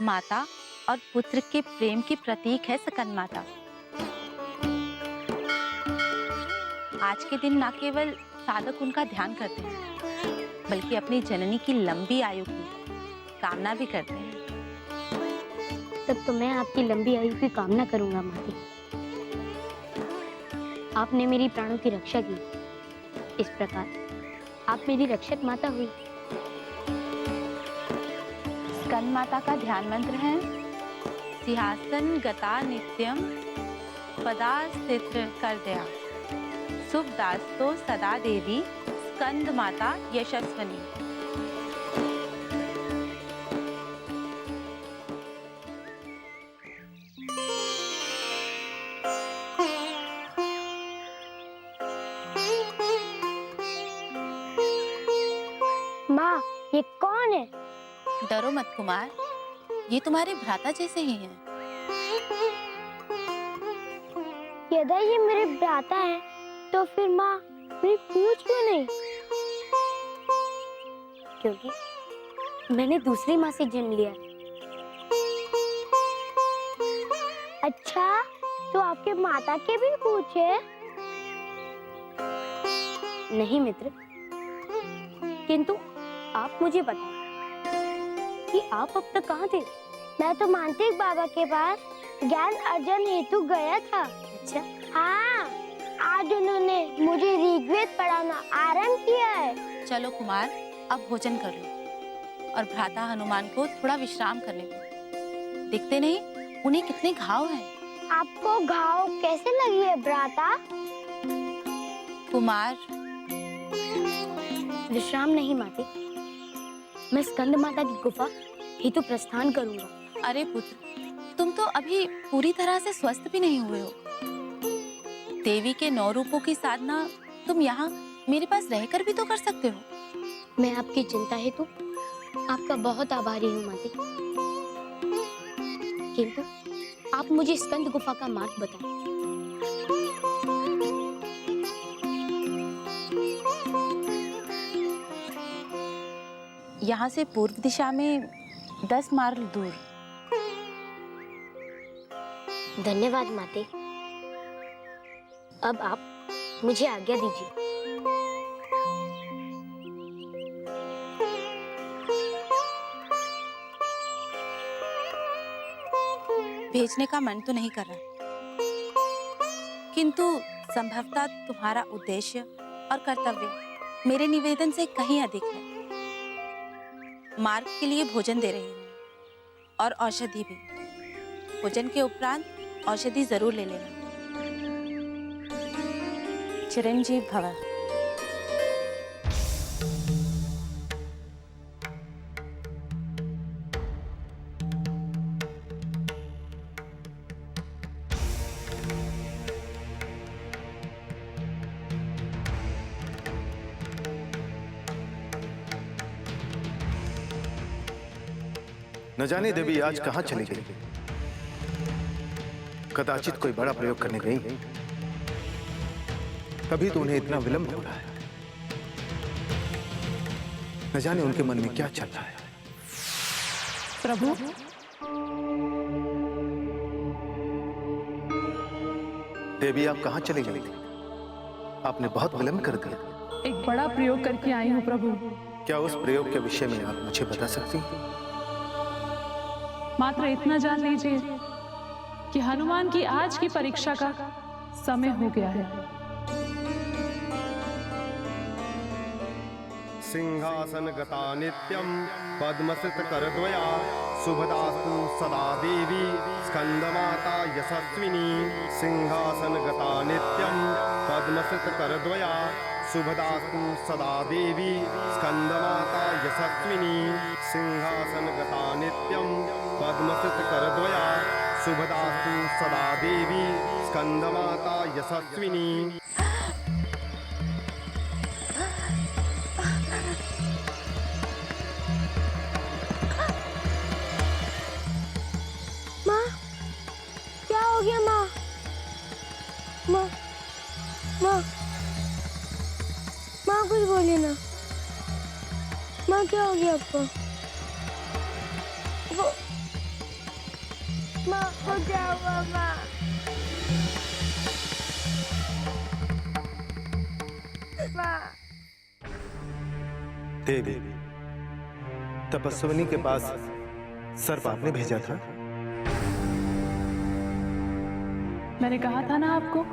माता और पुत्र के प्रेम की प्रतीक है स्कंद माता। आज के दिन न केवल साधक उनका ध्यान करते हैं, बल्कि अपनी जननी की लंबी आयु की कामना भी करते हैं। तब तो मैं आपकी लंबी आयु की कामना करूंगा माते। आपने मेरी प्राणों की रक्षा की, इस प्रकार आप मेरी रक्षक माता हुई। स्कंद माता का ध्यान मंत्र है सिंहासन गता नित्यम पदा स्थित कर दया शुभ दास्तो सदा देवी स्कंद माता यशस्वनी। माँ, ये कौन है? डरो मत कुमार, ये तुम्हारे भ्राता जैसे ही हैं। यदि ये मेरे भ्राता हैं, तो फिर माँ मेरी पूछ क्यों नहीं? क्योंकि मैंने दूसरी माँ से जन्म लिया। अच्छा, तो आपके माता के भी पूछे? नहीं मित्र, किंतु आप मुझे बताओ कि आप अब तक कहाँ थे? मैं तो मांत्रिक बाबा के पास ज्ञान अर्जन हेतु गया था। अच्छा? हाँ, आज उन्होंने मुझे ऋग्वेद पढ़ाना आरंभ किया है। चलो कुमार, अब भोजन कर लो और भ्राता हनुमान को थोड़ा विश्राम करने दो। दिखते नहीं उन्हें कितने घाव हैं। आपको घाव कैसे लगी है भ्राता? कुमार, विश्राम नहीं माते, मैं स्कंद माता की गुफा हेतु प्रस्थान करूंगा। अरे पुत्र, तुम तो अभी पूरी तरह से स्वस्थ भी नहीं हुए हो। देवी के 9 रूपों की साधना तुम यहाँ मेरे पास रहकर भी तो कर सकते हो। मैं आपकी चिंता हेतु आपका बहुत आभारी हूँ माते, किंतु आप मुझे स्कंद गुफा का मार्ग बताएं। यहाँ से पूर्व दिशा में 10 माइल दूर। धन्यवाद माते। अब आप मुझे आज्ञा दीजिए। भेजने का मन तो नहीं कर रहा, किंतु संभवतः तुम्हारा उद्देश्य और कर्तव्य मेरे निवेदन से कहीं अधिक है। मार्ग के लिए भोजन दे रही हूँ और औषधि भी। भोजन के उपरांत औषधि जरूर ले लेना। चिरंजीव भव। न जाने देवी आज कहां चली गई। कदाचित कोई बड़ा प्रयोग करने गई, तभी तो उन्हें इतना विलंब हो रहा है। न जाने उनके मन में क्या चल रहा है। प्रभु, देवी आप कहां चली गई थी? आपने बहुत विलंब कर दिया। एक बड़ा प्रयोग करके आई हूँ प्रभु। क्या उस प्रयोग के विषय में आप मुझे बता सकती हैं? मात्र इतना जान लीजिए कि हनुमान की आज की परीक्षा का समय हो गया है। सिंहासन गता नित्यम पद्मसित करद्वया शुभदास्तु सदा देवी स्कंदमाता यशस्विनी। सिंहासन गता नित्यम पद्मसित करद्वया शुभदास्तु सदा देवी स्कंदमाता यशस्विनी। सिंहासन गता नित्यम पद्मसित करद्वया शुभदास्तु सदा देवी स्कंदमाता यशस्विनी। माँ, क्या हो गया माँ? माँ, माँ, माँ कुछ बोलिए ना। माँ क्या हो गया आपको? माँ को क्या हुआ माँ? माँ देवी, तपस्विनी के पास सर्प आपने भेजा था। मैंने कहा था ना आपको,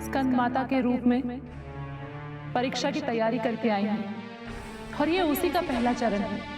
स्कंद माता के रूप में परीक्षा की तैयारी करके आई हूं, और ये उसी का पहला चरण है।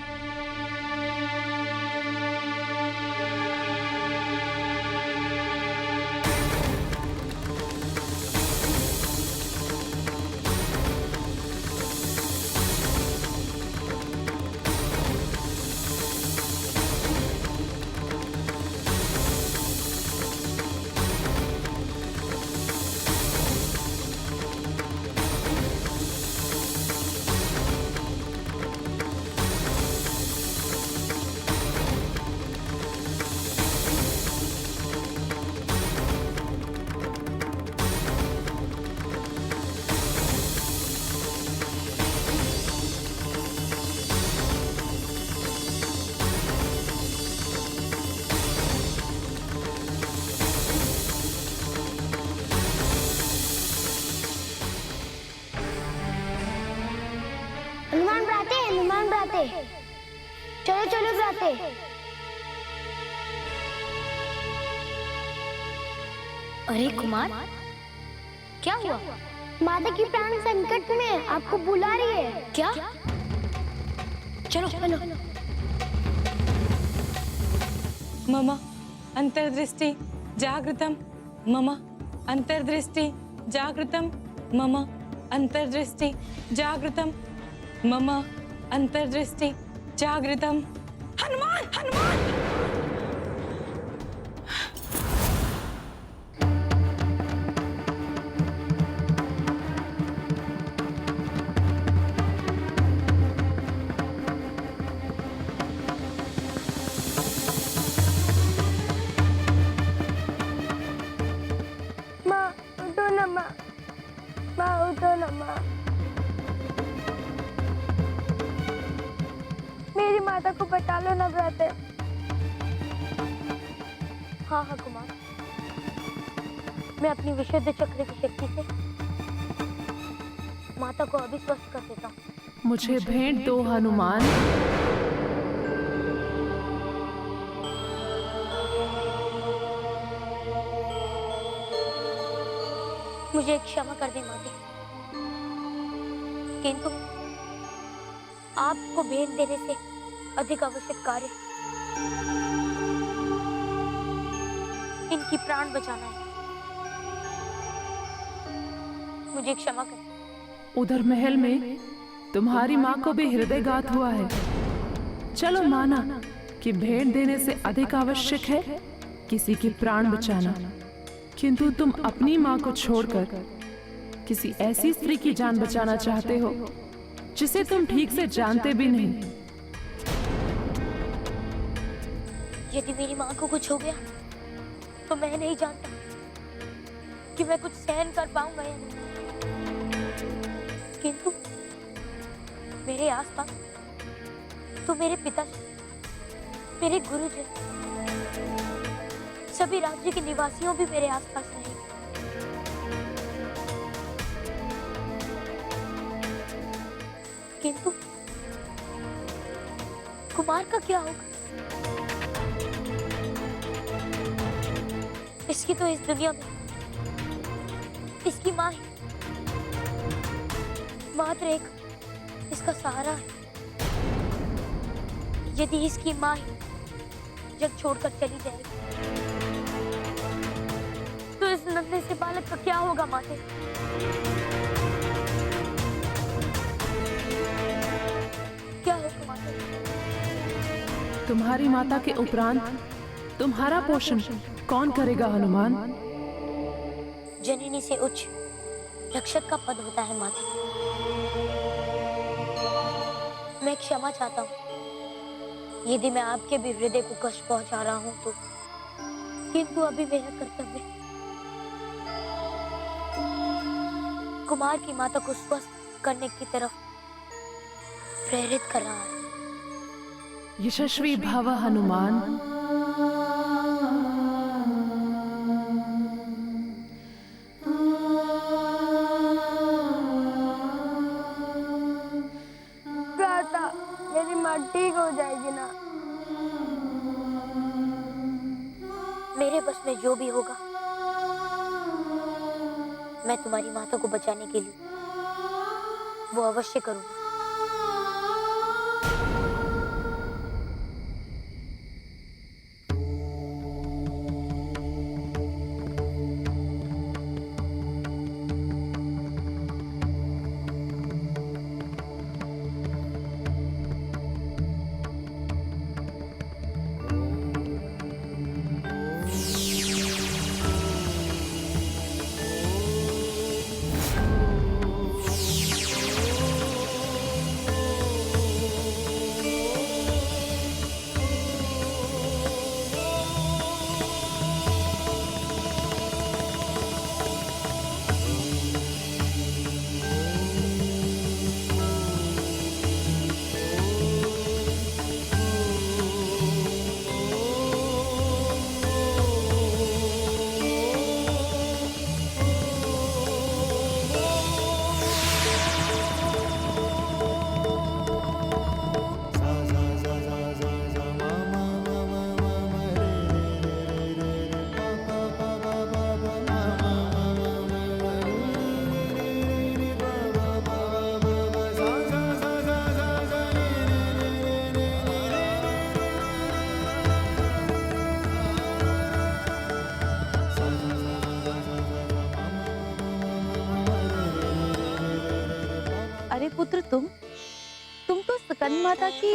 हनुमान भ्राते, चलो चलो भ्राते। अरे कुमार, क्या हुआ? माता की प्राण संकट में आपको बुला रही है। क्या? चलो चलो। मम अंतर्दृष्टि जागृतम, मम अंतर्दृष्टि जागृतम, मम अंतर्दृष्टि जागृतम, मम अंतर्दृष्टि जागृतम। हनुमान हनुमान! माँ उठो ना माँ, माँ उठो ना माँ। मेरी माता को बता लो ना भ्राते। हाँ हाँ कुमार, मैं अपनी विशुद्ध चक्र की शक्ति से माता को अभी स्वस्थ कर देता हूँ। मुझे भेंट दो हनुमान। मुझे क्षमा कर दे माते, किंतु आपको भेंट देने से अधिक आवश्यक कार्य इनकी प्राण बचाना है। मुझे क्षमा कर। उधर महल में तुम्हारी माँ को भी हृदयघात हुआ है। चलो माना कि भेंट देने से अधिक आवश्यक है किसी की प्राण बचाना, किंतु तुम अपनी माँ को छोड़कर किसी ऐसी स्त्री की जान बचाना चाहते हो जिसे तुम ठीक से जानते भी नहीं। यदि मेरी माँ को कुछ हो गया तो मैं नहीं जानता कि मैं कुछ सहन कर पाऊंगा या नहीं, किंतु मेरे आसपास तो मेरे पिताजी, मेरे गुरुजी, सभी राज्य के निवासियों भी मेरे आसपास नहीं। किंतु कुमार का क्या होगा? इसकी तो इस दुनिया में इसकी माँ ही मात्र एक इसका सहारा है। यदि इसकी माँ ही जग छोड़कर चली जाएगी तो इस नन्हे से बालक का क्या होगा माते? क्या होगा माते? तुम्हारी माता के उपरांत तुम्हारा पोषण कौन करेगा हनुमान? जननी से उच्च रक्षक का पद होता है माते। मैं क्षमा चाहता हूँ यदि मैं आपके भी हृदय को कष्ट पहुंचा रहा हूँ तो, किंतु अभी मेरा कर्तव्य कुमार की माता को स्वस्थ करने की तरफ प्रेरित कर रहा है। यशस्वी भव हनुमान। भेजना। मेरे बस में जो भी होगा मैं तुम्हारी माता को बचाने के लिए वो अवश्य करूंगा। अरे पुत्र, तुम तो स्कंद माता की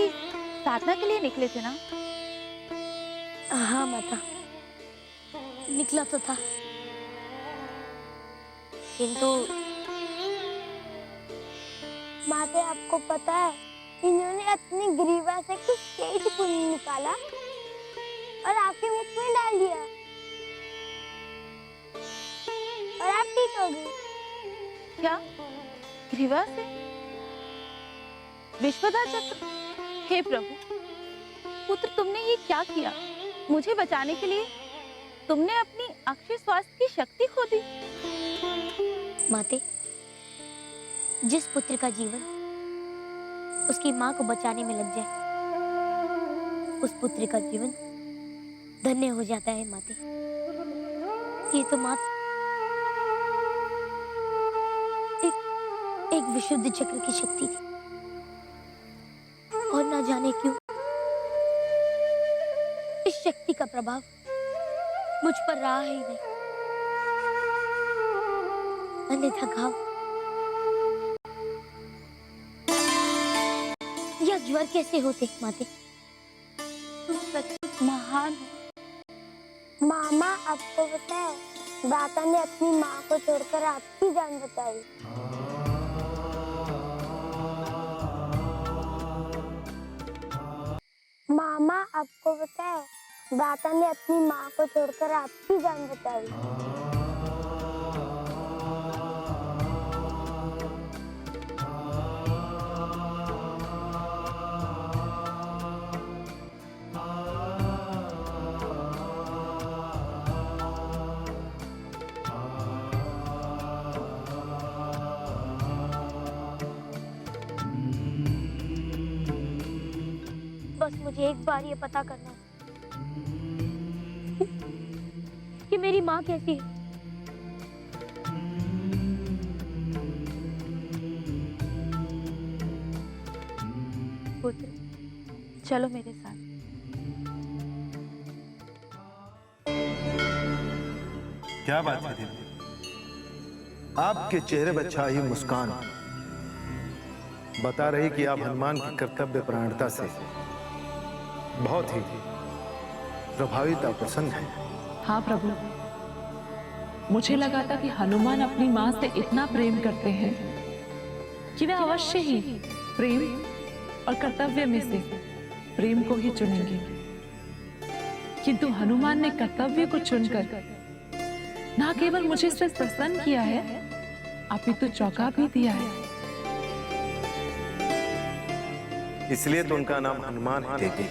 साधना के लिए निकले थे ना? हाँ माता, निकला तो था, किंतु माते, आपको पता है इन्होंने अपनी ग्रीवा से कुछ तेज पुण्य निकाला और आपके मुख में डाल दिया और आप ठीक हो गई। क्या ग्रीवा से? विश्वदा चक्र? हे प्रभु, पुत्र तुमने ये क्या किया? मुझे बचाने के लिए तुमने अपनी अक्षय स्वास्थ्य की शक्ति खो दी। माते, जिस पुत्र का जीवन उसकी माँ को बचाने में लग जाए उस पुत्र का जीवन धन्य हो जाता है। माते, ये तो मात्र एक विशुद्ध चक्र की शक्ति थी और ना जाने क्यों इस शक्ति का प्रभाव मुझ पर रहा ही नहीं। अन्यथा घाव या ज्वर कैसे होते माते? तुम सचमुच महान हो। मामा, आपको पता है दाता ने अपनी माँ को छोड़कर आपकी जान बचाई। मामा, आपको पता है दाता ने अपनी माँ को छोड़कर आपकी जान बचाई। बस मुझे एक बार ये पता करना है कि मेरी माँ कैसी है। पुत्र, चलो मेरे साथ। क्या बात है देवी? आपके चेहरे पर छाई मुस्कान बता रही कि आप हनुमान की कर्तव्य परायणता से बहुत ही प्रभावित और प्रसन्न है। हाँ प्रभु, मुझे लगा था कि हनुमान अपनी माँ से इतना प्रेम करते हैं कि वे अवश्य ही प्रेम और कर्तव्य में से प्रेम को ही चुनेंगे, किंतु हनुमान ने कर्तव्य को चुनकर ना केवल मुझे सिर्फ प्रसन्न किया है, अपितु चौंका भी दिया है। इसलिए तो उनका नाम हनुमान है देवी।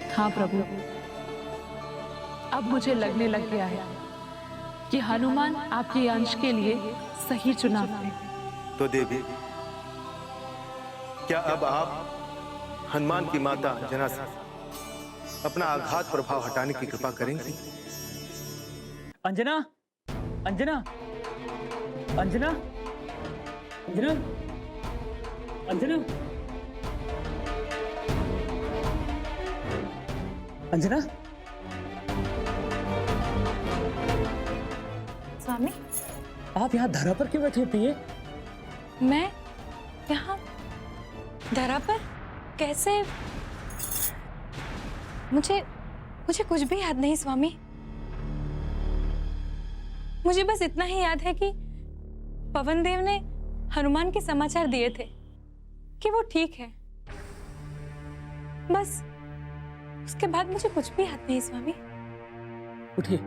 हाँ प्रभु, अब मुझे लगने लग गया है कि हनुमान आपके अंश के लिए सही चुनाव है। तो देवी, क्या अब आप हनुमान की माता अंजना से अपना आघात प्रभाव हटाने की कृपा करेंगी? अंजना, अंजना, अंजना, अंजना, अंजना, अंजना। स्वामी, आप यहाँ धरा पर क्यों बैठे प्रिय? मैं यहाँ धरा पर कैसे? मुझे कुछ भी याद नहीं स्वामी। मुझे बस इतना ही याद है कि पवन देव ने हनुमान के समाचार दिए थे कि वो ठीक है। बस उसके बाद मुझे कुछ भी याद नहीं स्वामी। उठिए।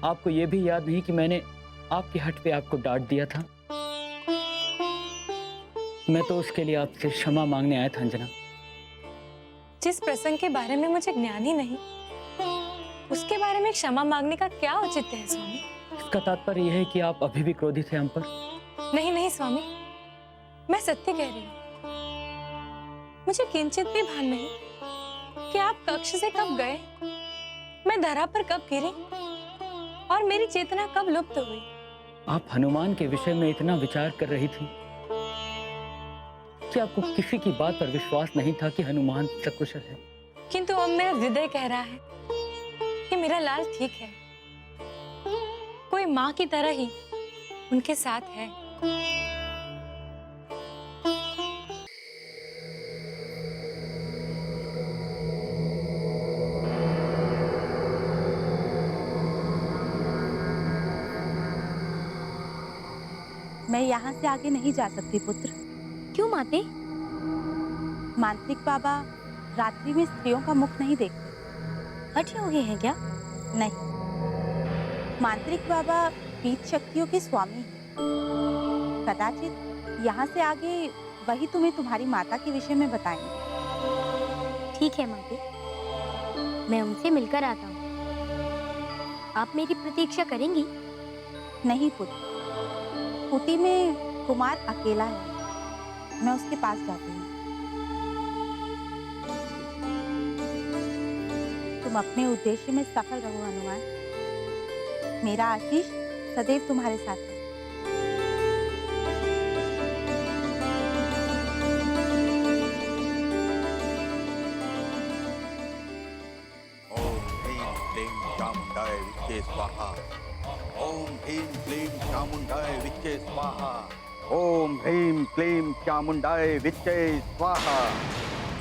आपको यह भी याद नहीं कि मैंने आपके हट पे आपको डांट दिया था? मैं तो उसके लिए आपसे क्षमा मांगने आया था अंजना। जिस प्रसंग के बारे में मुझे ज्ञान ही नहीं, उसके बारे में क्षमा मांगने का क्या औचित्य है स्वामी? इसका तात्पर्य यह है कि आप अभी भी क्रोधित हैं हम पर? नहीं नहीं स्वामी, मैं सत्य कह रही हूँ। मुझे किंचित भी भान नहीं कि आप कक्ष से कब गए, मैं धरा पर कब गिरी और मेरी चेतना कब लुप्त हुई। आप हनुमान के विषय में इतना विचार कर रही थी कि आपको किसी की बात पर विश्वास नहीं था कि हनुमान सकुशल है। किंतु अब मेरा हृदय कह रहा है कि मेरा लाल ठीक है, कोई माँ की तरह ही उनके साथ है। मैं यहाँ से आगे नहीं जा सकती पुत्र। क्यों माते? मांत्रिक बाबा रात्रि में स्त्रियों का मुख नहीं देखते। हठी हो गए हैं क्या? नहीं, मांत्रिक बाबा पीत शक्तियों के स्वामी हैं। कदाचित यहाँ से आगे वही तुम्हें तुम्हारी माता के विषय में बताएंगे। ठीक है माते, मैं उनसे मिलकर आता हूँ। आप मेरी प्रतीक्षा करेंगी? नहीं पुत्र, कुटी में कुमार अकेला है, मैं उसके पास जाती हूँ। तुम अपने उद्देश्य में सफल रहो हनुमान। मेरा आशीष सदैव तुम्हारे साथ है। ओम ह्रीं क्लीं चामुंडाय विच्चे स्वाहा। ओम ह्रीं क्लीं चामुंडाय विच्चे स्वाहा।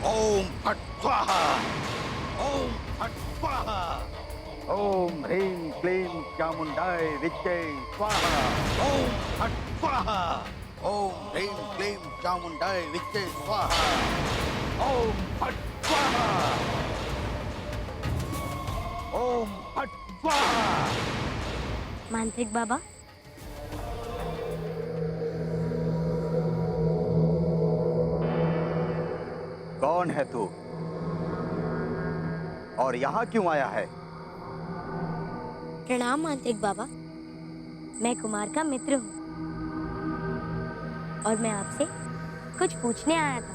ओम फट स्वाहा। ओम फट स्वाहा। ओम ह्रीं क्लीं चामुंडाय विच्चे स्वाहा। ओम फट स्वाहा। ओम ह्रीं क्लीं चामुंडाय विच्चे स्वाहा। ओम फट स्वाहा। ओम फट स्वाहा। मांत्रिक बाबा, कौन है तू और यहाँ क्यों आया है? प्रणाम मांत्रिक बाबा। मैं कुमार का मित्र हूँ और मैं आपसे कुछ पूछने आया था।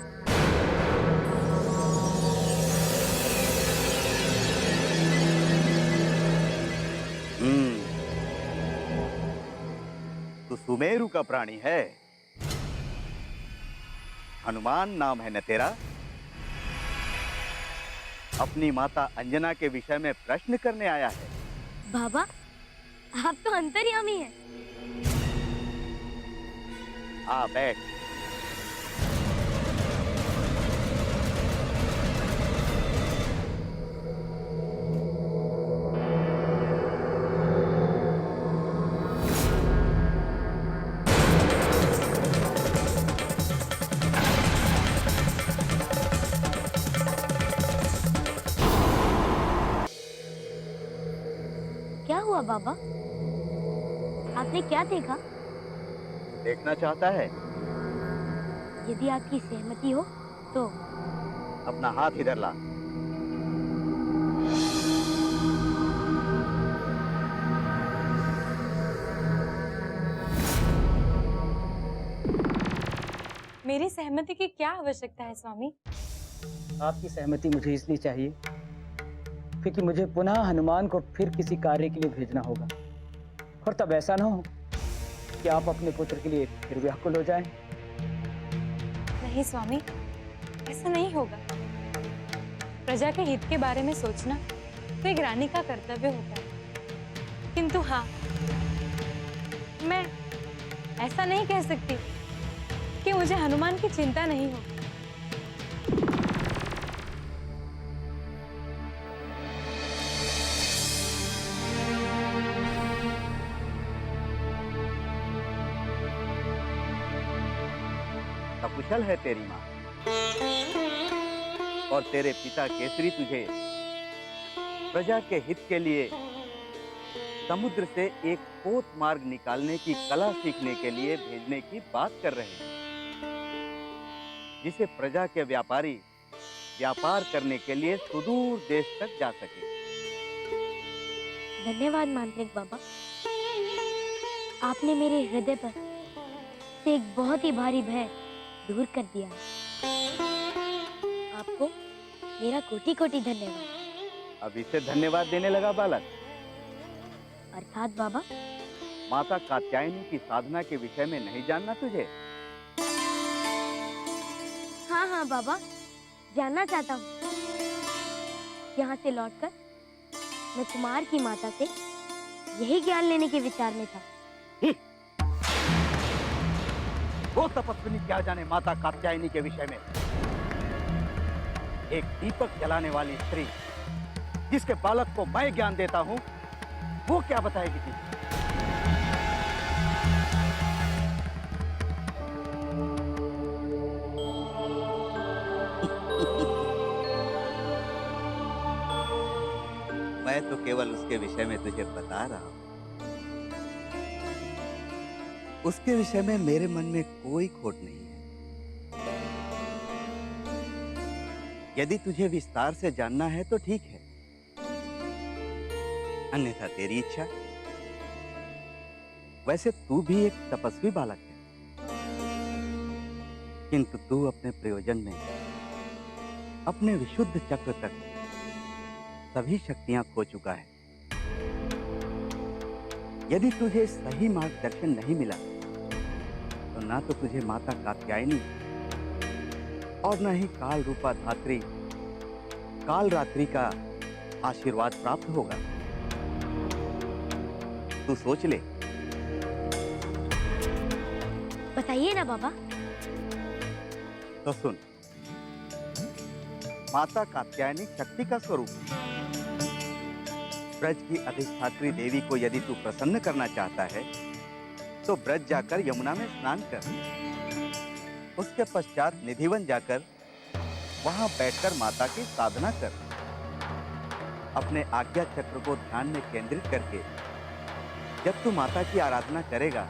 तू सुमेरु का प्राणी है। हनुमान नाम है न तेरा? अपनी माता अंजना के विषय में प्रश्न करने आया है। बाबा, आप तो अंतर्यामी हैं। आ बैठ। क्या हुआ बाबा? आपने क्या देखा? देखना चाहता है? यदि आपकी सहमति हो तो। अपना हाथ इधर ला। मेरी सहमति की क्या आवश्यकता है स्वामी? आपकी सहमति मुझे इसलिए चाहिए क्योंकि मुझे पुनः हनुमान को फिर किसी कार्य के लिए भेजना होगा, और तब ऐसा ना हो कि आप अपने पुत्र के लिए फिर व्याकुल हो जाएं। नहीं स्वामी, ऐसा नहीं होगा। प्रजा के हित के बारे में सोचना तो एक रानी का कर्तव्य होता है। किंतु हाँ, मैं ऐसा नहीं कह सकती कि मुझे हनुमान की चिंता नहीं हो। सकुशल है तेरी माँ, और तेरे पिता केसरी तुझे प्रजा के हित के लिए समुद्र से एक पोत मार्ग निकालने की कला सीखने के लिए भेजने की बात कर रहे हैं, जिसे प्रजा के व्यापारी व्यापार करने के लिए सुदूर देश तक जा सके। धन्यवाद मांत्रिक बाबा, आपने मेरे हृदय पर से एक बहुत ही भारी भय दूर कर दिया। आपको मेरा कोटि कोटि धन्यवाद। अब इसे धन्यवाद देने लगा बालक। अर्थात बाबा, माता कात्यायनी की साधना के विषय में नहीं जानना तुझे? हाँ हाँ बाबा, जानना चाहता हूँ। यहाँ से लौटकर मैं कुमार की माता से यही ज्ञान लेने के विचार में था। वो तपस्विनी क्या जाने माता कात्यायनी के विषय में? एक दीपक जलाने वाली स्त्री जिसके बालक को मैं ज्ञान देता हूँ, वो क्या बताएगी तुझे? मैं तो केवल उसके विषय में तुझे बता रहा हूं। उसके विषय में मेरे मन में कोई खोट नहीं है। यदि तुझे विस्तार से जानना है तो ठीक है, अन्यथा तेरी इच्छा। वैसे तू भी एक तपस्वी बालक है, किंतु तू अपने प्रयोजन में अपने विशुद्ध चक्र तक सभी शक्तियां खो चुका है। यदि तुझे सही मार्गदर्शन नहीं मिला तो ना तो तुझे माता कात्यायनी और न ही काल रूपा धात्री काल रात्रि का आशीर्वाद प्राप्त होगा। तू सोच ले। बताइए ना बाबा। तो सुन, माता कात्यायनी शक्ति का स्वरूप है। ब्रज की अधिष्ठात्री देवी को यदि तू प्रसन्न करना चाहता है तो ब्रज जाकर यमुना में स्नान कर। उसके पश्चात निधिवन जाकर वहां बैठकर माता की साधना कर। अपने आज्ञा चक्र को ध्यान में केंद्रित करके जब तू माता की आराधना करेगा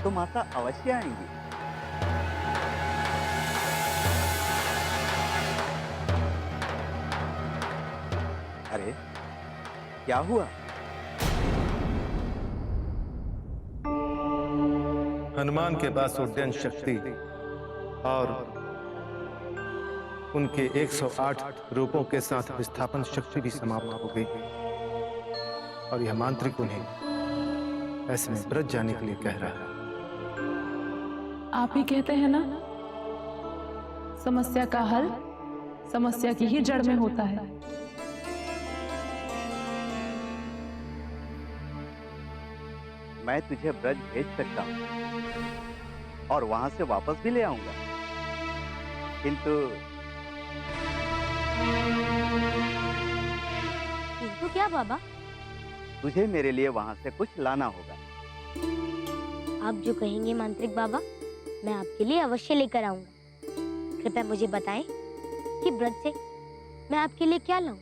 तो माता अवश्य आएंगी। अरे क्या हुआ? हनुमान के पास उड्डयन शक्ति और उनके 108 रूपों के साथ विस्थापन शक्ति भी समाप्त हो गई, और यह मांत्रिक उन्हें ऐसे में ब्रज जाने के लिए कह रहा है। आप ही कहते हैं ना, समस्या का हल समस्या की ही जड़ में होता है। मैं तुझे ब्रज भेज सकता हूं और वहां से वापस भी ले आऊंगा, किंतु क्या बाबा? तुझे मेरे लिए वहां से कुछ लाना होगा। आप जो कहेंगे मांत्रिक बाबा, मैं आपके लिए अवश्य लेकर आऊंगा। कृपया मुझे बताएं कि ब्रज से मैं आपके लिए क्या लाऊं?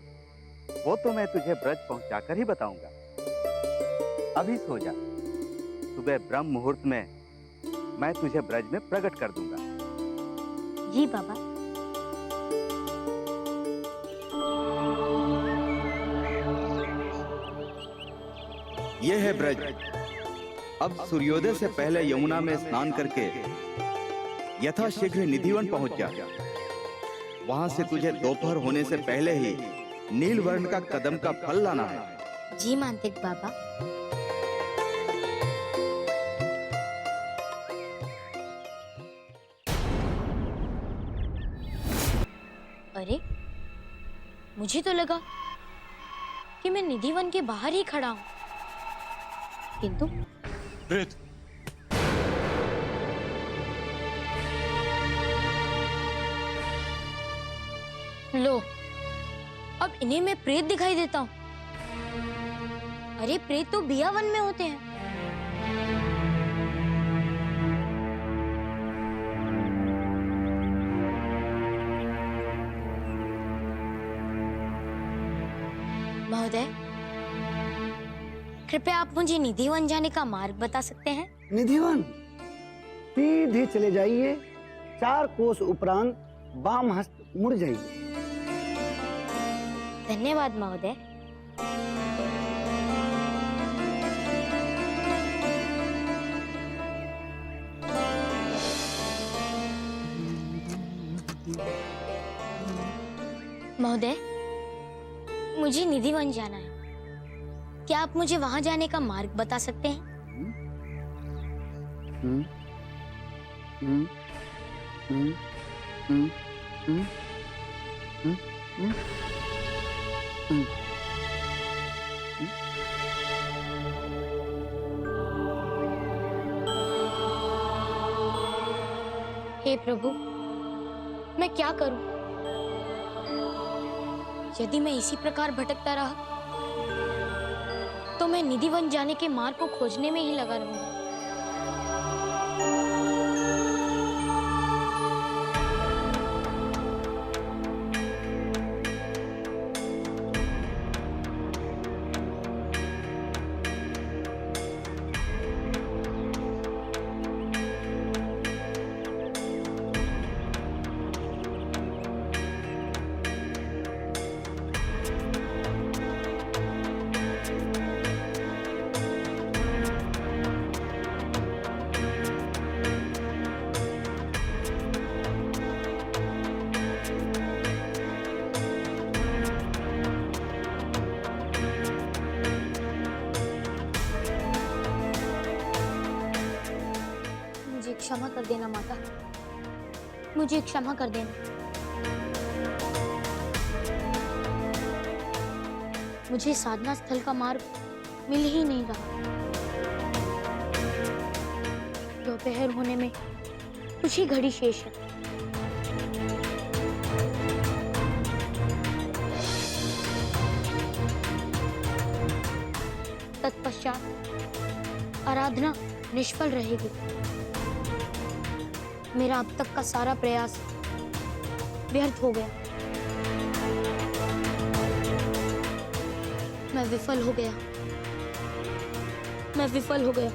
वो तो मैं तुझे ब्रज पहुंचाकर ही बताऊंगा। अभी सो जा, सुबह ब्रह्म मुहूर्त में मैं तुझे ब्रज में प्रकट कर दूंगा। जी बाबा। यह है ब्रज। अब सूर्योदय से पहले यमुना में स्नान करके यथाशीघ्र निधिवन पहुंच जा। वहां से तुझे दोपहर होने से पहले ही नील वर्ण का कदम का फल लाना है। जी मांत्रिक बाबा। अरे, मुझे तो लगा कि मैं निधिवन के बाहर ही खड़ा हूं, किंतु लो, अब इन्हें मैं प्रेत दिखाई देता हूँ। अरे प्रेत तो बियावन में होते हैं। महोदय, कृपया आप मुझे निधिवन जाने का मार्ग बता सकते हैं? निधिवन सीधे चले जाइए, 4 कोस उपरांत वाम हस्त मुड़ जाइए। धन्यवाद महोदय। महोदय, मुझे निधिवन जाना है। क्या आप मुझे वहां जाने का मार्ग बता सकते हैं? हे प्रभु, मैं क्या करूं? यदि मैं इसी प्रकार भटकता रहा तो मैं निधिवन जाने के मार्ग को खोजने में ही लगा रहूंगा। क्षमा कर देना माता, मुझे क्षमा कर देना। मुझे साधना स्थल का मार्ग मिल ही नहीं रहा। दोपहर होने में कुछ ही घड़ी शेष है। तत्पश्चात आराधना निष्फल रहेगी। मेरा अब तक का सारा प्रयास व्यर्थ हो गया। मैं विफल हो गया। मैं विफल हो गया।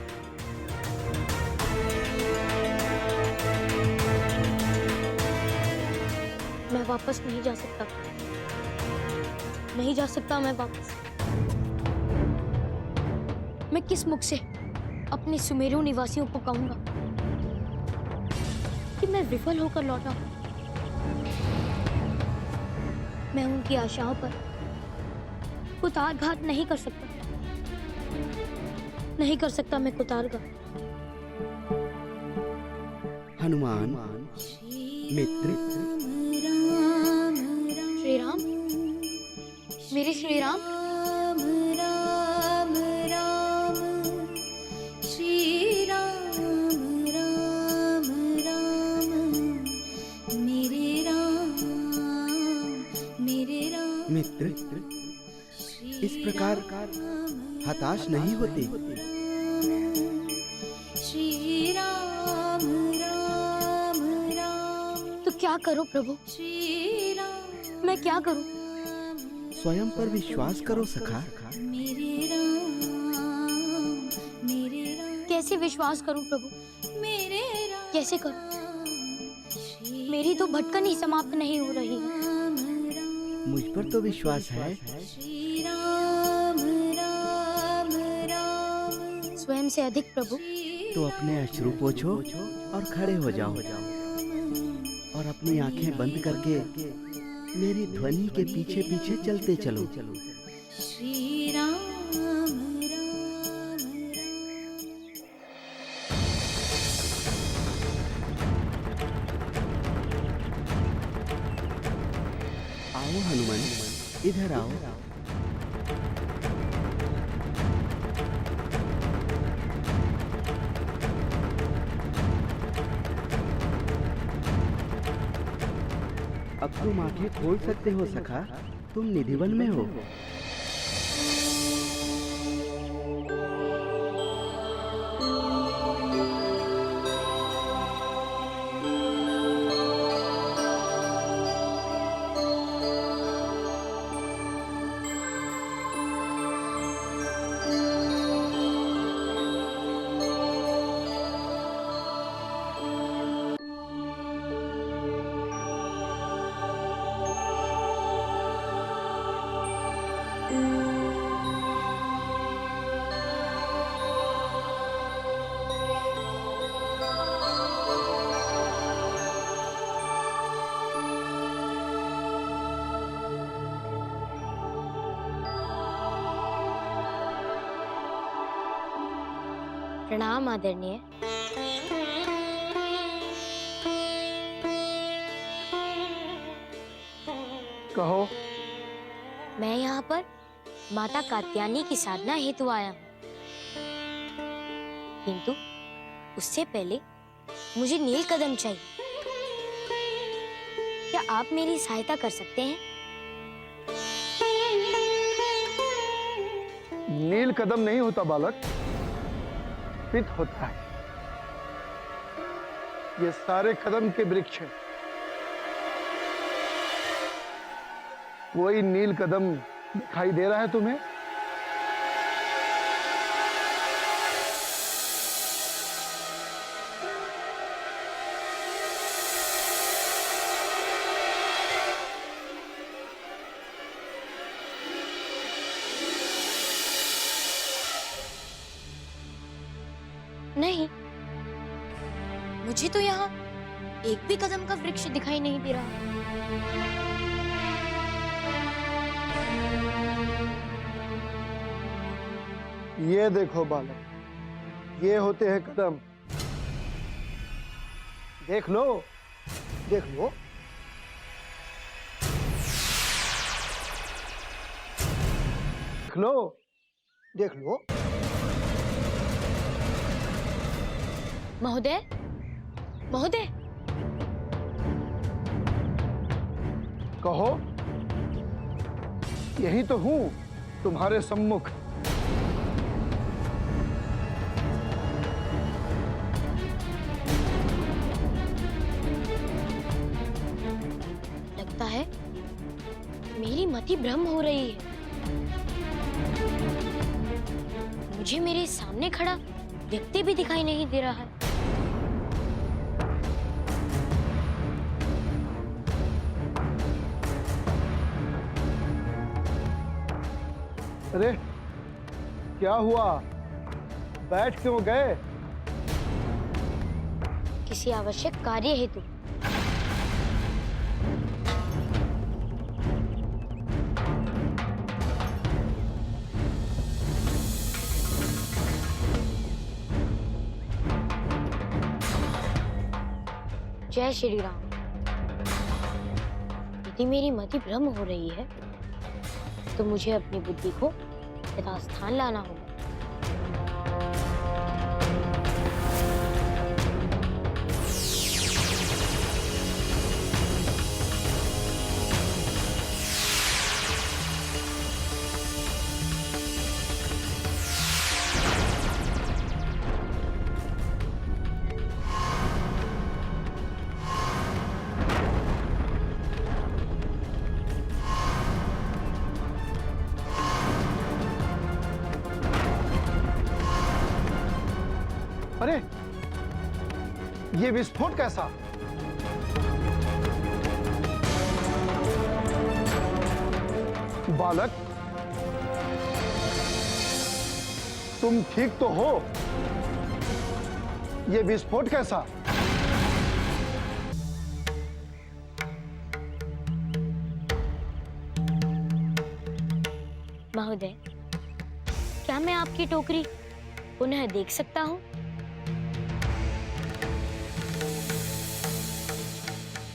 मैं वापस नहीं जा सकता। नहीं जा सकता मैं वापस। मैं किस मुख से अपने सुमेरु निवासियों को कहूंगा कि मैं विफल होकर लौटा हूं? मैं उनकी आशाओं पर कुतारघात नहीं कर सकता। नहीं कर सकता मैं कुतारघात। हनुमान मित्र, श्री राम, मेरे श्री राम। मित्र, इस प्रकार हताश नहीं होते। तो क्या करो प्रभु? मैं क्या करूं? स्वयं पर विश्वास करो सखा। कैसे विश्वास करूं प्रभु? कैसे करूं? मेरी तो भटकन ही समाप्त नहीं हो रही है। मुझ पर तो विश्वास है। स्वयं से अधिक प्रभु। तो अपने अश्रु पोंछो और खड़े हो जाओ और अपनी आंखें बंद करके मेरी ध्वनि के पीछे पीछे चलते चलो। आओ हनुमान, इधर आओ। अब तुम आंखें खोल सकते हो सखा, तुम निधिवन में हो। प्रणाम आदरणीय। कहो। मैं यहाँ पर माता कात्यायनी की साधना हेतु आया हूँ, किंतु उससे पहले मुझे नील कदम चाहिए। क्या आप मेरी सहायता कर सकते हैं? नील कदम नहीं होता बालक, पित होता है। ये सारे कदम के वृक्ष हैं। कोई नील कदम दिखाई दे रहा है तुम्हें? नहीं, मुझे तो यहाँ एक भी कदम का वृक्ष दिखाई नहीं दे रहा। ये देखो बालक, ये होते हैं कदम। देख लो, देख लो। देख लो, देख लो। महोदय, महोदय। कहो। यही तो हूं तुम्हारे सम्मुख। लगता है मेरी मति भ्रम हो रही है। मुझे मेरे सामने खड़ा व्यक्ति भी दिखाई नहीं दे रहा है। अरे क्या हुआ? बैठ क्यों गए? किसी आवश्यक कार्य हेतु। जय श्री राम। यदि मेरी मति भ्रम हो रही है तो मुझे अपनी बुद्धि को यथास्थान लाना होगा। अरे ये विस्फोट कैसा? बालक, तुम ठीक तो हो? ये विस्फोट कैसा? महोदय, क्या मैं आपकी टोकरी पुनः देख सकता हूँ?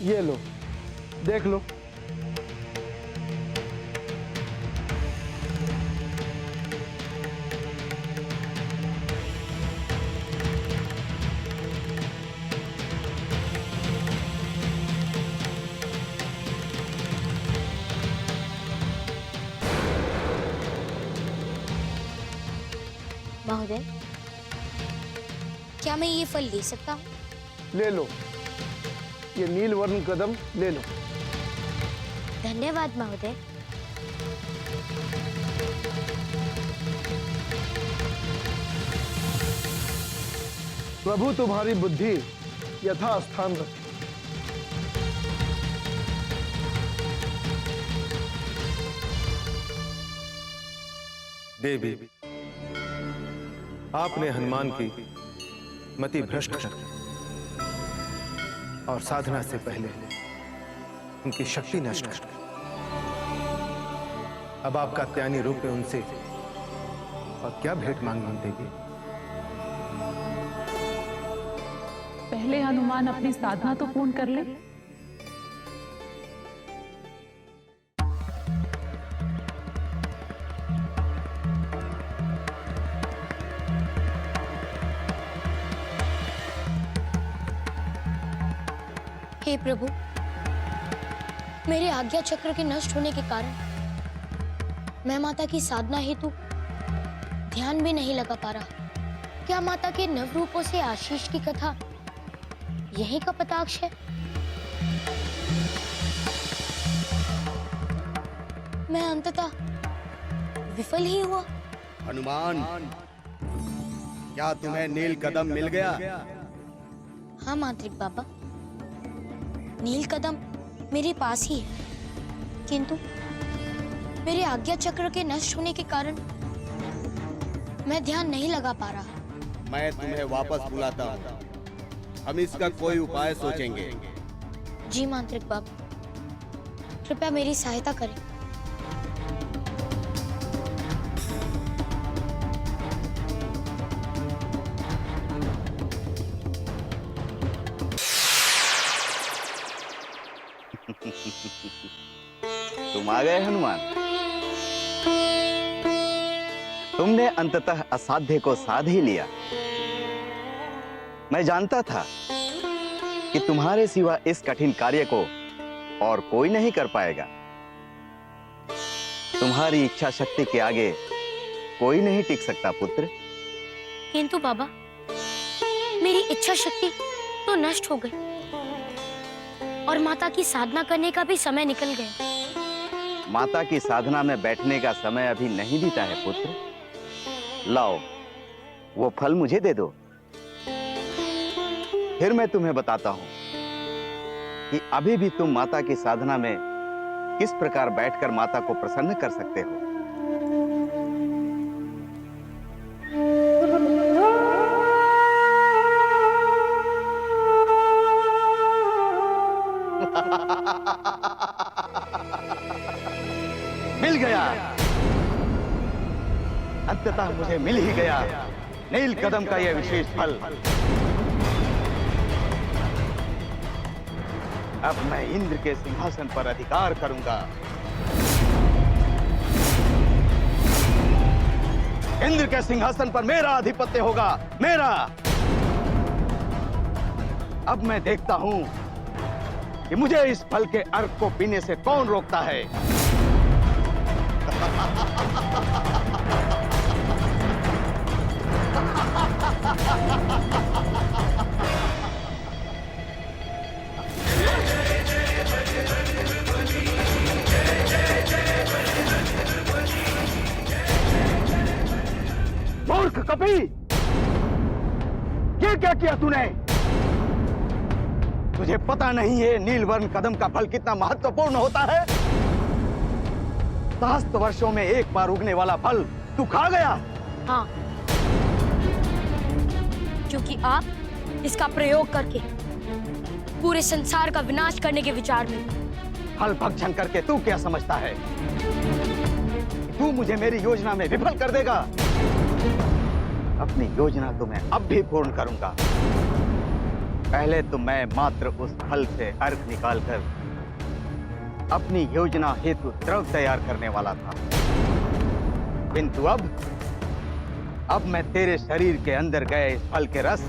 ये लो, देख लो। महोदय, क्या मैं ये फल ले सकता हूँ? ले लो, ये नीलवर्ण कदम ले लो। धन्यवाद महोदय। प्रभु तुम्हारी बुद्धि यथा स्थान रखे। देवी, आपने हनुमान की मति भ्रष्ट कर और साधना से पहले उनकी शक्ति नष्ट कर। अब आप कात्यायनी रूप में उनसे और क्या भेंट मांगी देगी? पहले हनुमान अपनी साधना तो पूर्ण कर ले। हे प्रभु, मेरे आज्ञा चक्र के नष्ट होने के कारण मैं माता की साधना हेतु ध्यान भी नहीं लगा पा रहा। क्या माता के नव रूपों से आशीष की कथा यही का कटाक्ष है? मैं अंततः विफल ही हुआ। हनुमान, क्या तुम्हें नील कदम मिल गया? हाँ मांत्रिक बाबा, नील कदम मेरे पास ही है, किंतु मेरे आज्ञा चक्र के नष्ट होने के कारण मैं ध्यान नहीं लगा पा रहा। मैं तुम्हें वापस बुलाता हूँ, हम इसका कोई उपाय सोचेंगे। जी मांत्रिक बाबा, कृपया मेरी सहायता करें। तुम आ गए हनुमान। तुमने अंततः असाध्य को साध ही लिया। मैं जानता था कि तुम्हारे सिवा इस कठिन कार्य को और कोई नहीं कर पाएगा। तुम्हारी इच्छा शक्ति के आगे कोई नहीं टिक सकता पुत्र। किंतु बाबा, मेरी इच्छा शक्ति तो नष्ट हो गई और माता की साधना करने का भी समय निकल गया। माता की साधना में बैठने का समय अभी नहीं बीता है पुत्र। लाओ, वो फल मुझे दे दो, फिर मैं तुम्हें बताता हूं कि अभी भी तुम माता की साधना में किस प्रकार बैठकर माता को प्रसन्न कर सकते हो। मिल गया, अंततः मुझे मिल ही गया नील कदम का यह विशेष फल। अब मैं इंद्र के सिंहासन पर अधिकार करूंगा। इंद्र के सिंहासन पर मेरा आधिपत्य होगा, मेरा। अब मैं देखता हूं कि मुझे इस फल के अर्क को पीने से कौन रोकता है। मूर्ख कपी, ये क्या किया तूने? तुझे पता नहीं है नीलवर्ण कदम का फल कितना महत्वपूर्ण होता है? सहस्त्र वर्षों में एक बार उगने वाला फल तू खा गया। हाँ, क्योंकि आप इसका प्रयोग करके पूरे संसार का विनाश करने के विचार में। फल भक्षण करके तू क्या समझता है? तू मुझे मेरी योजना में विफल कर देगा? अपनी योजना तो मैं अब भी पूर्ण करूंगा। पहले तो मैं मात्र उस फल से अर्घ निकालकर अपनी योजना हेतु द्रव तैयार करने वाला था, किंतु अब मैं तेरे शरीर के अंदर गए इस फल के रस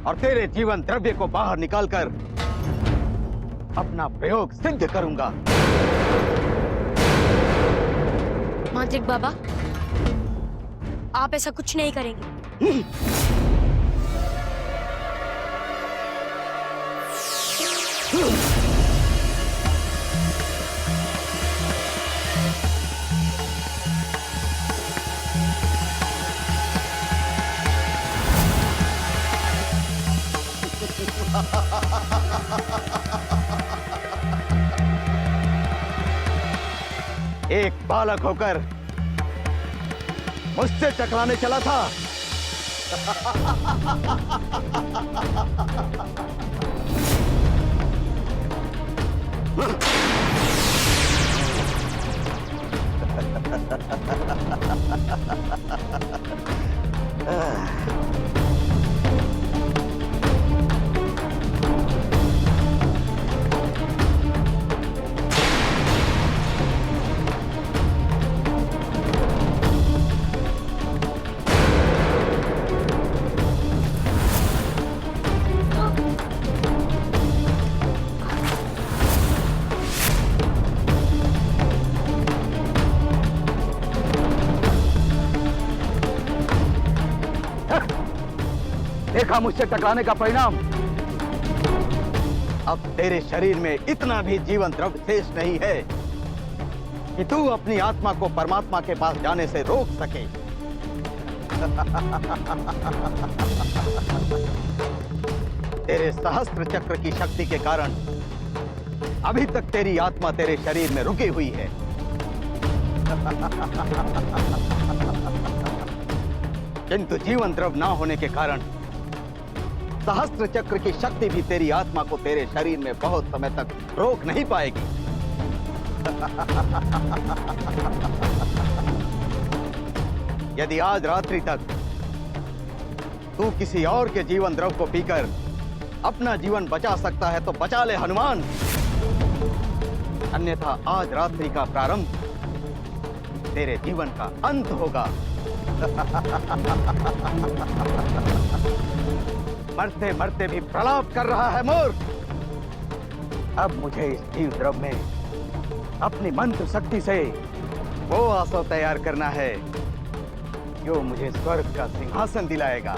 और तेरे जीवन द्रव्य को बाहर निकालकर अपना प्रयोग सिद्ध करूंगा। मांत्रिक बाबा, आप ऐसा कुछ नहीं करेंगे। एक बालक होकर मुझसे टकराने चला था। देखा मुझसे टकराने का परिणाम। अब तेरे शरीर में इतना भी जीवन द्रव्य शेष नहीं है कि तू अपनी आत्मा को परमात्मा के पास जाने से रोक सके। तेरे सहस्त्र चक्र की शक्ति के कारण अभी तक तेरी आत्मा तेरे शरीर में रुकी हुई है। किंतु जीवन द्रव्य ना होने के कारण सहस्त्र चक्र की शक्ति भी तेरी आत्मा को तेरे शरीर में बहुत समय तक रोक नहीं पाएगी। यदि आज रात्रि तक तू किसी और के जीवन द्रव को पीकर अपना जीवन बचा सकता है तो बचा ले हनुमान, अन्यथा आज रात्रि का प्रारंभ तेरे जीवन का अंत होगा। मरते मरते भी प्रलाप कर रहा है मूर्ख। अब मुझे इस जीव द्रव में अपनी मंत्र शक्ति से वो आसव तैयार करना है जो मुझे स्वर्ग का सिंहासन दिलाएगा।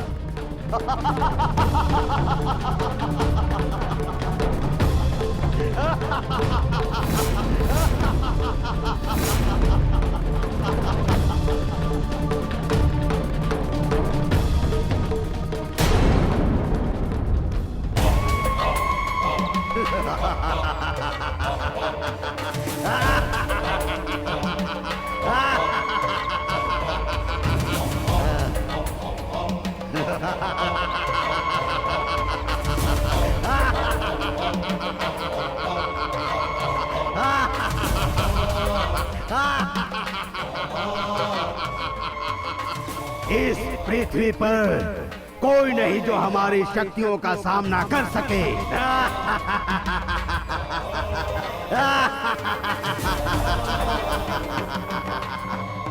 इस पृथ्वी पर कोई नहीं जो हमारी शक्तियों का सामना कर सके।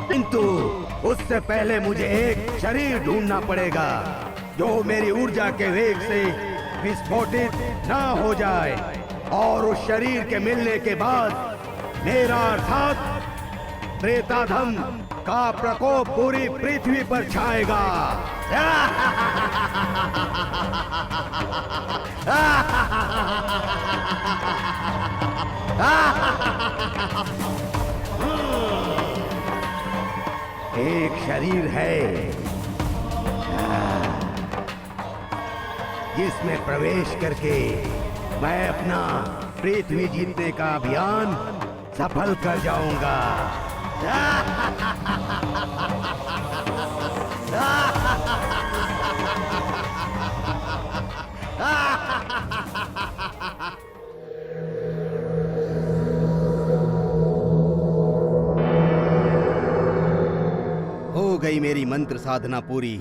किंतु उससे पहले मुझे एक शरीर ढूंढना पड़ेगा जो मेरी ऊर्जा के वेग से विस्फोटित न हो जाए, और उस शरीर के मिलने के बाद मेरा अर्थात प्रेताधम का प्रकोप पूरी पृथ्वी पर छाएगा। एक शरीर है जिसमें प्रवेश करके मैं अपना पृथ्वी जीतने का अभियान सफल कर जाऊंगा। हो गई मेरी मंत्र साधना पूरी।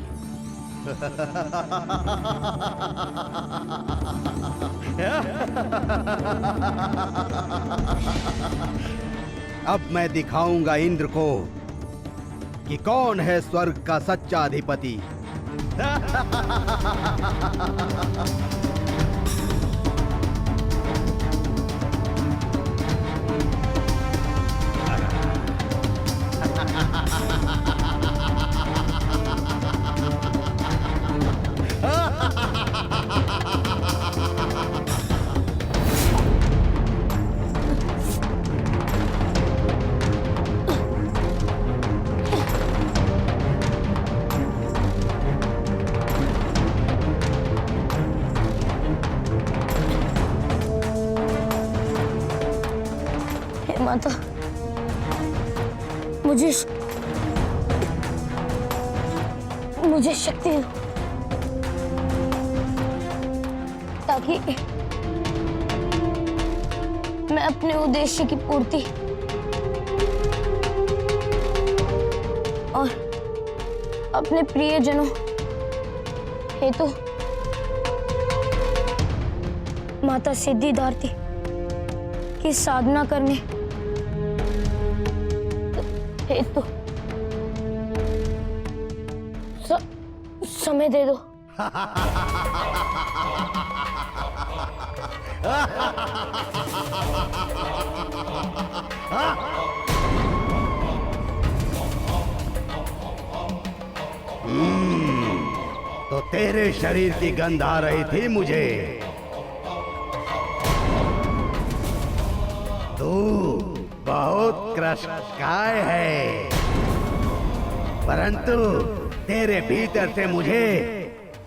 अब मैं दिखाऊंगा इंद्र को कि कौन है स्वर्ग का सच्चा अधिपति। माता, मुझे शक्ति दो, ताकि मैं अपने उद्देश्य की पूर्ति और अपने प्रियजनों हेतु माता सिद्धिदात्री की साधना करने हेतु समय दे दो। तो तेरे शरीर की गंध आ रही थी मुझे। तू बहुत कृष्णकाय है, परंतु तेरे भीतर से मुझे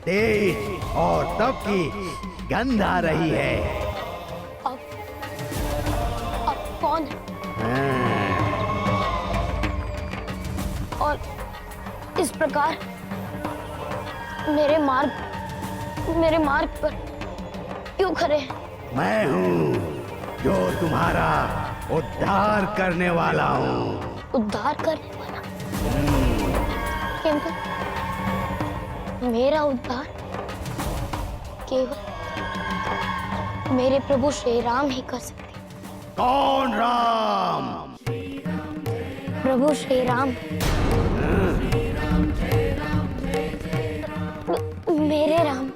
तेज और तप की गंध आ रही है। आप कौन है? और इस प्रकार मेरे मार्ग पर क्यों खड़े हैं? मैं हूँ जो तुम्हारा उद्धार करने वाला हूँ। उद्धार करने वाला? किंतु मेरा उद्धार केवल मेरे प्रभु श्री राम ही कर सकते। कौन राम? प्रभु श्री राम। मेरे राम।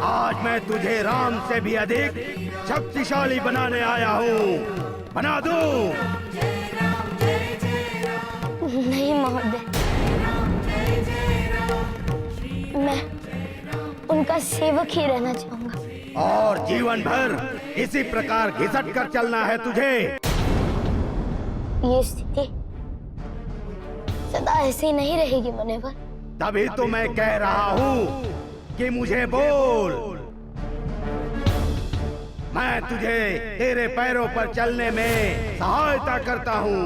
आज मैं तुझे राम से भी अधिक शक्तिशाली बनाने आया हूँ। बना दूं? नहीं महोदय, मैं उनका सेवक ही रहना चाहूंगा। और जीवन भर इसी प्रकार घिसट कर चलना है तुझे? ये स्थिति सदा ऐसी नहीं रहेगी मुनिवर। तभी तो मैं कह रहा हूँ कि मुझे बोल। मैं तुझे तेरे पैरों पर चलने में सहायता करता हूँ।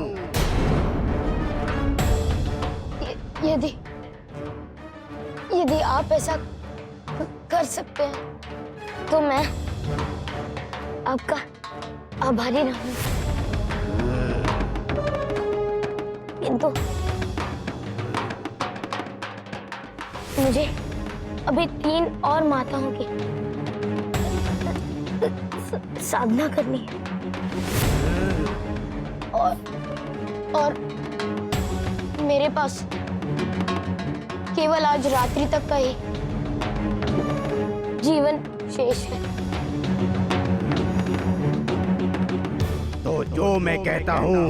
यदि आप ऐसा कर सकते हैं तो मैं आपका आभारी रहूंगा। किंतु मुझे अभी 3 और माताओं की साधना करनी है और मेरे पास केवल आज रात्रि तक का ही जीवन शेष है। तो जो मैं कहता हूँ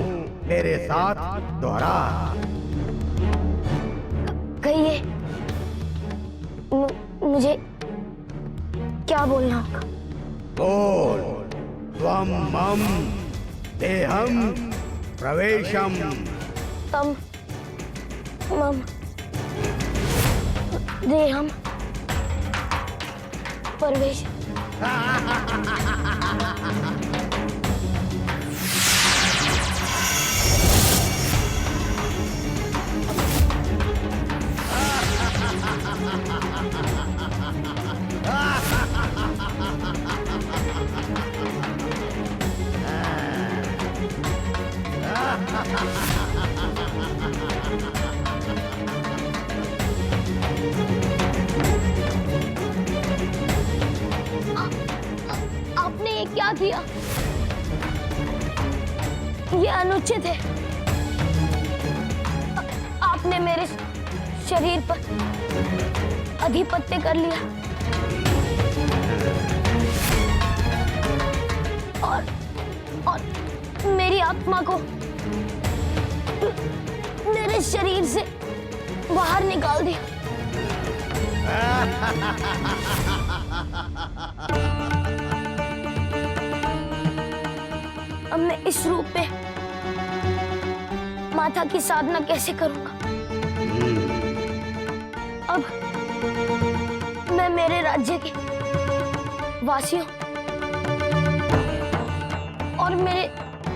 मेरे साथ दोहरा। कहिए, मुझे क्या बोलना होगा? बोल। त्वम मम देहम प्रवेशम। तम मम देहम प्रवेश। आपने ये क्या किया? ये अनुचित है। आपने मेरे शरीर पर आधिपत्य कर लिया और मेरी आत्मा को मेरे शरीर से बाहर निकाल दिया। अब मैं इस रूप में माता की साधना कैसे करूंगा? अब मैं मेरे राज्य के वासियों और मेरे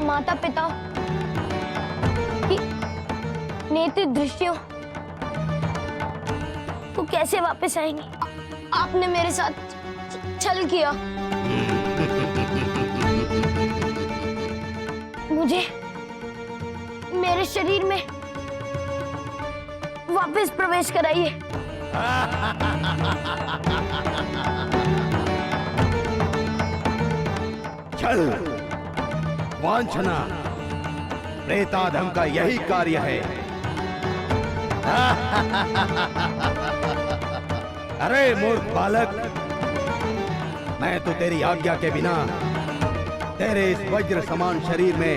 माता पिता की नेत्र दृष्टियों को कैसे वापस आएंगे? आपने मेरे साथ छल किया। मुझे मेरे शरीर में वापस प्रवेश कराइए। छल, वांछना, प्रेताधम का यही कार्य है। अरे मूर्ख बालक, मैं तो तेरी आज्ञा के बिना तेरे इस वज्र समान शरीर में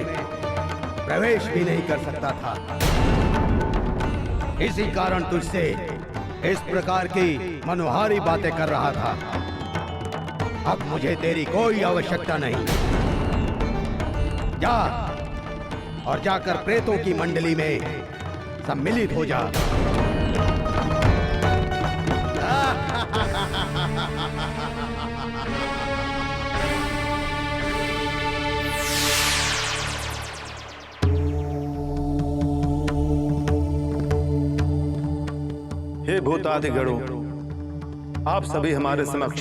प्रवेश भी नहीं कर सकता था। इसी कारण तुझसे इस प्रकार की मनोहारी बातें कर रहा था। अब मुझे तेरी कोई आवश्यकता नहीं। जा और जाकर प्रेतों की मंडली में सम्मिलित हो जा। हे भूतादि गणों, आप सभी हमारे समक्ष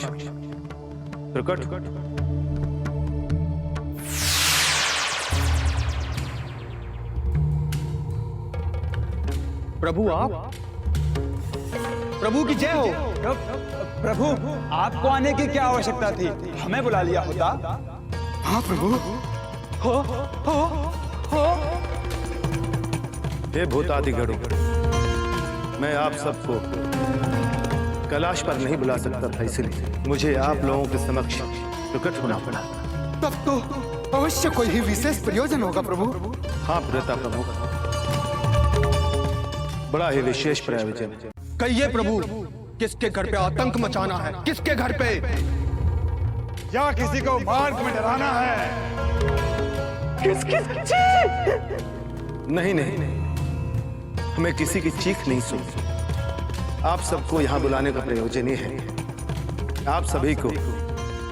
प्रकट। प्रभु आप, प्रभु की जय हो। प्रभु, आपको आने की क्या आवश्यकता थी? हमें बुला लिया होता। हाँ प्रभु। हो। हे भूतादि गणों, मैं आप सबको कैलाश पर नहीं बुला सकता था, इसलिए मुझे आप लोगों के समक्ष प्रकट होना पड़ा। तब तो अवश्य कोई ही विशेष प्रयोजन होगा प्रभु। हाँ प्रेता प्रभु, बड़ा ही विशेष प्रयोजन। कहिए प्रभु, किसके घर पे आतंक मचाना है? किसके घर पे? या किसी को मार्ग में डराना है? नहीं, हमें किसी की चीख नहीं सुननी। आप सबको यहाँ बुलाने का प्रयोजन ये है, आप सभी को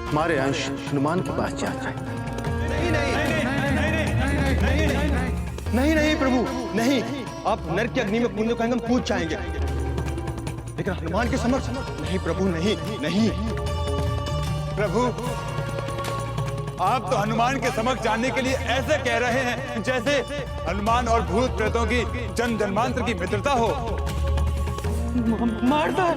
हमारे अंश हनुमान के पास जाना है। नहीं प्रभु, नहीं। आप नरक की अग्नि में कूदने को हम कूद जाएंगे, लेकिन हनुमान के समक्ष नहीं प्रभु, नहीं। प्रभु, आप तो हनुमान के समक्ष जाने के लिए ऐसे कह रहे हैं जैसे हनुमान और भूत प्रेतों की जन्म जन्मांतर की मित्रता हो। मारता है,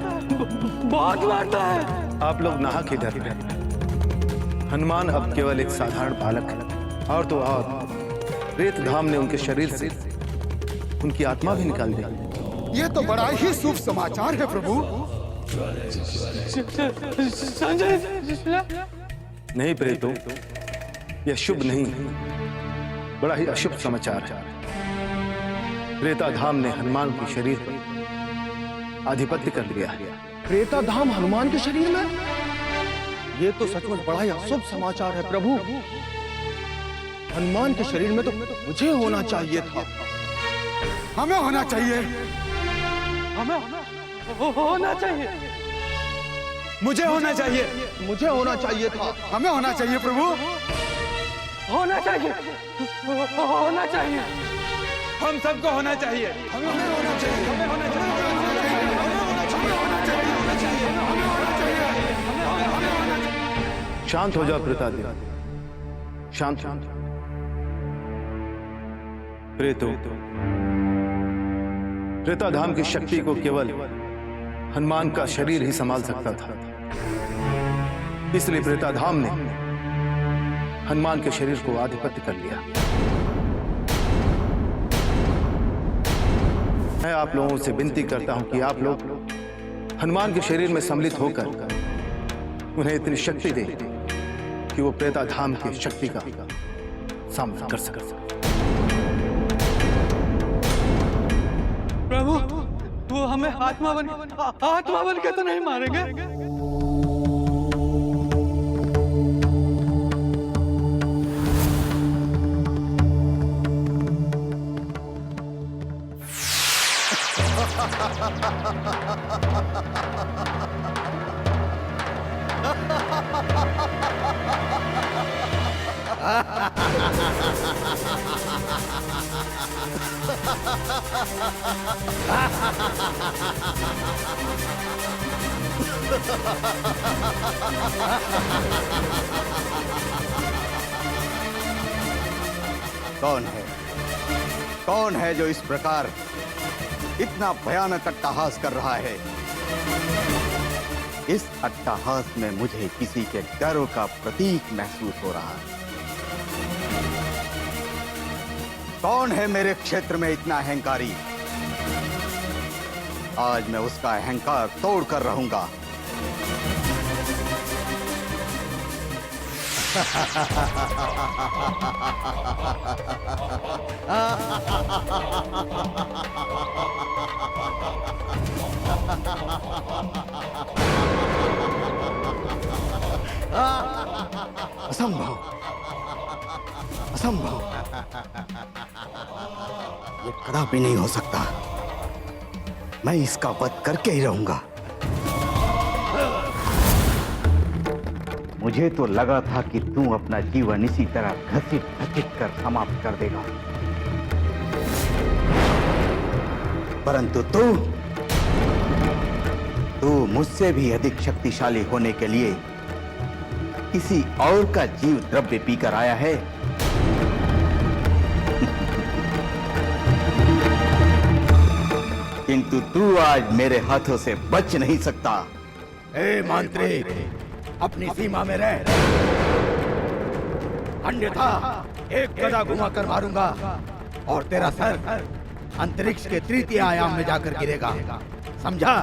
बहुत मारता है। आप लोग नाहक ही डर रहे हैं। हनुमान अब केवल एक साधारण बालक है, और तो और प्रेत धाम ने उनके शरीर से उनकी आत्मा भी निकाल दी। ये तो बड़ा ही शुभ समाचार है प्रभु। नहीं प्रेतों, यह शुभ नहीं, बड़ा ही अशुभ समाचार है। प्रेता धाम ने हनुमान के शरीर पर आधिपत्य कर लिया है। प्रेता धाम हनुमान के शरीर में? ये तो सचमुच बड़ा ही अशुभ समाचार है प्रभु। हनुमान के शरीर में तो मुझे होना चाहिए था। हमें होना चाहिए। हमें होना चाहिए। मुझे होना चाहिए। मुझे होना चाहिए था। हमें होना चाहिए प्रभु। होना चाहिए। होना चाहिए। हम सबको होना चाहिए। हमें होना चाहिए। हमें होना चाहिए। शांत हो जाओ प्रेतादि, शांत। प्रेतो, प्रेताधाम की शक्ति को केवल हनुमान का शरीर ही संभाल सकता था। इसलिए प्रेताधाम ने हनुमान के शरीर को आधिपत्य कर लिया। मैं आप लोगों से विनती करता हूं कि आप लोग हनुमान के शरीर में सम्मिलित होकर उन्हें इतनी शक्ति दें कि वो प्रेताधाम की शक्ति का सामना कर सके। प्रभु, वो हमें आत्मा बन के तो नहीं मारेंगे? कौन है जो इस प्रकार इतना भयानक अट्टहास कर रहा है? इस अट्टहास में मुझे किसी के डर का प्रतीक महसूस हो रहा है। कौन है मेरे क्षेत्र में इतना अहंकारी? आज मैं उसका अहंकार तोड़ कर रहूंगा। असंभव, असंभव, ये कदापि नहीं हो सकता। मैं इसका वध करके ही रहूंगा। मुझे तो लगा था कि तू अपना जीवन इसी तरह घसीट कर समाप्त कर देगा, परंतु तू मुझसे भी अधिक शक्तिशाली होने के लिए किसी और का जीव द्रव्य पीकर आया है। किंतु तू आज मेरे हाथों से बच नहीं सकता। ए मांत्रिक, अपनी सीमा में रह, अन्यथा एक गदा घुमाकर मारूंगा और तेरा सर अंतरिक्ष के तृतीय आयाम में जाकर गिरेगा। समझा?